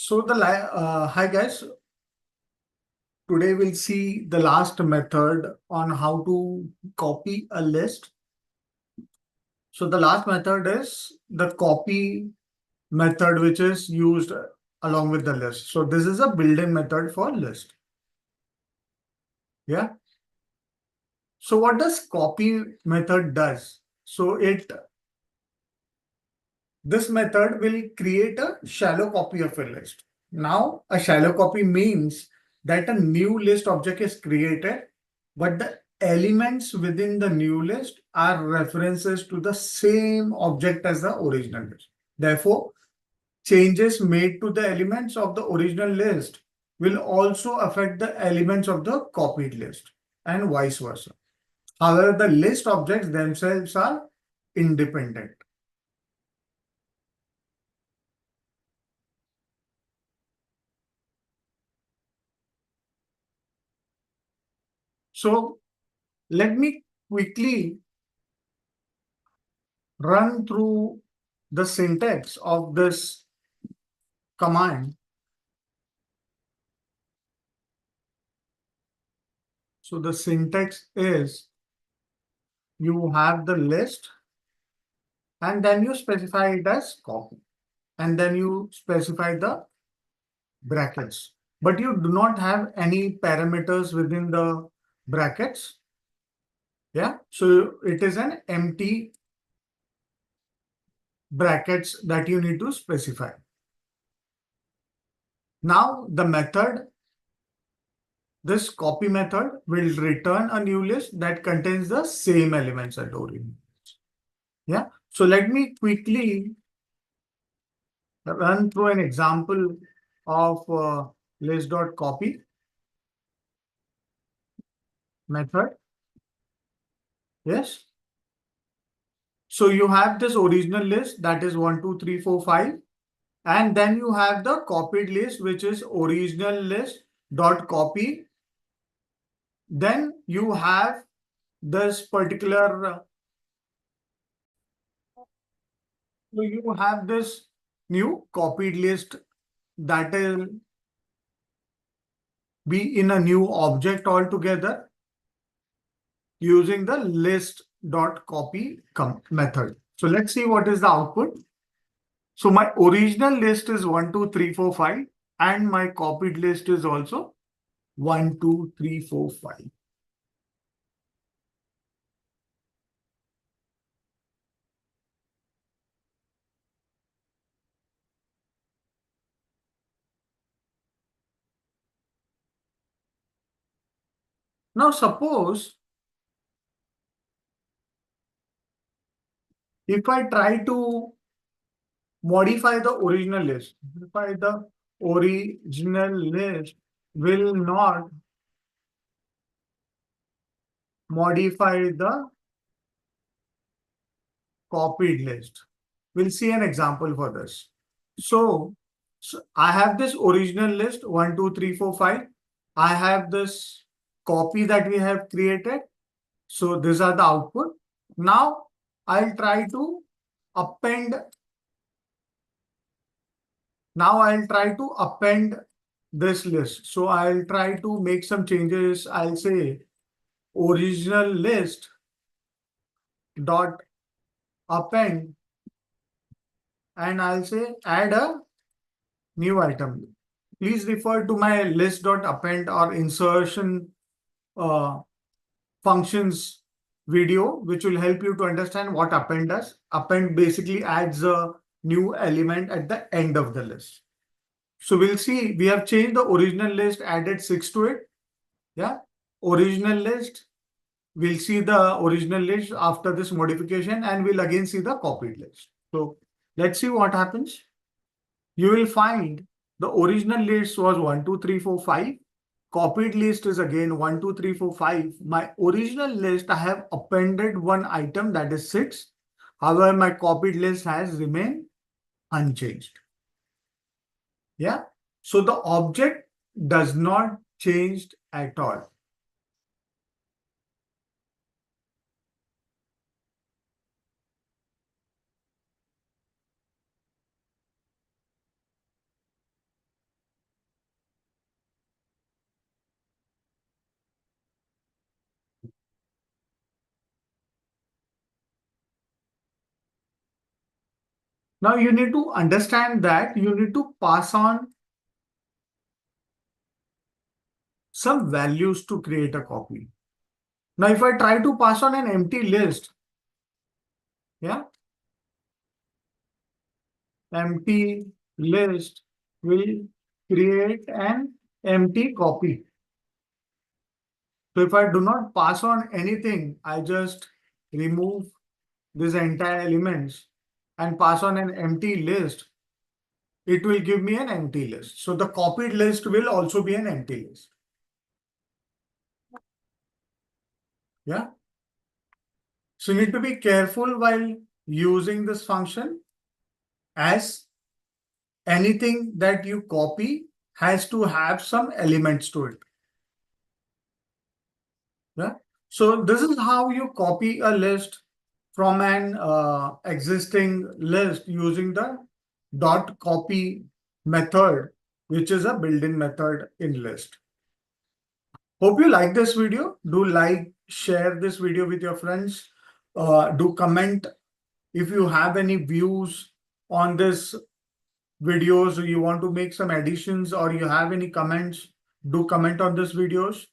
Hi guys, today we'll see the last method on how to copy a list. So the last method is the copy method, which is used along with the list. So this is a built-in method for list. Yeah. So what does copy method does? So this method will create a shallow copy of a list. Now, a shallow copy means that a new list object is created, but the elements within the new list are references to the same object as the original list. Therefore, changes made to the elements of the original list will also affect the elements of the copied list and vice versa. However, the list objects themselves are independent. So let me quickly run through the syntax of this command. So the syntax is you have the list and then you specify it as copy and then you specify the brackets, but you do not have any parameters within the brackets. Yeah, so it is an empty brackets that you need to specify. Now the method, this copy method will return a new list that contains the same elements as original. Yeah. So let me quickly run through an example of list.copy method. Yes. So you have this original list that is 1, 2, 3, 4, 5. And then you have the copied list, which is original list dot copy. Then you have this particular, so you have this new copied list that will be in a new object altogether using the list.copy method. So let's see what is the output. So my original list is 1, 2, 3, 4, 5, and my copied list is also 1, 2, 3, 4, 5. Now suppose if I try to modify the original list, modify the original list will not modify the copied list. We'll see an example for this. So I have this original list 1, 2, 3, 4, 5. I have this copy that we have created. So these are the output. Now I'll try to append. Now I'll try to append this list. So I'll try to make some changes. I'll say original list dot append and I'll say add a new item. Please refer to my list.append or insertion uh, functions video, which will help you to understand what append does. Append basically adds a new element at the end of the list. So we'll see, we have changed the original list, added 6 to it. Yeah, original list. We'll see the original list after this modification and we'll again see the copied list. So let's see what happens. You will find the original list was 1, 2, 3, 4, 5. Copied list is again 1, 2, 3, 4, 5. My original list, I have appended one item that is 6. However, my copied list has remained unchanged. Yeah. So the object does not change at all. Now you need to understand that you need to pass on some values to create a copy. Now, if I try to pass on an empty list, yeah, empty list will create an empty copy. So if I do not pass on anything, I just remove these entire elements and pass on an empty list, it will give me an empty list. So the copied list will also be an empty list. Yeah. So you need to be careful while using this function, as anything that you copy has to have some elements to it. Yeah. So this is how you copy a list from an existing list using the dot copy method, which is a built-in method in list. Hope you like this video. Do like, share this video with your friends. Do comment if you have any views on this videos, or you want to make some additions, or you have any comments, do comment on this videos.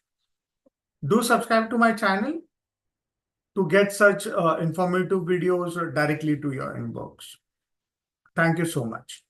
Do subscribe to my channel to get such informative videos directly to your inbox. Thank you so much.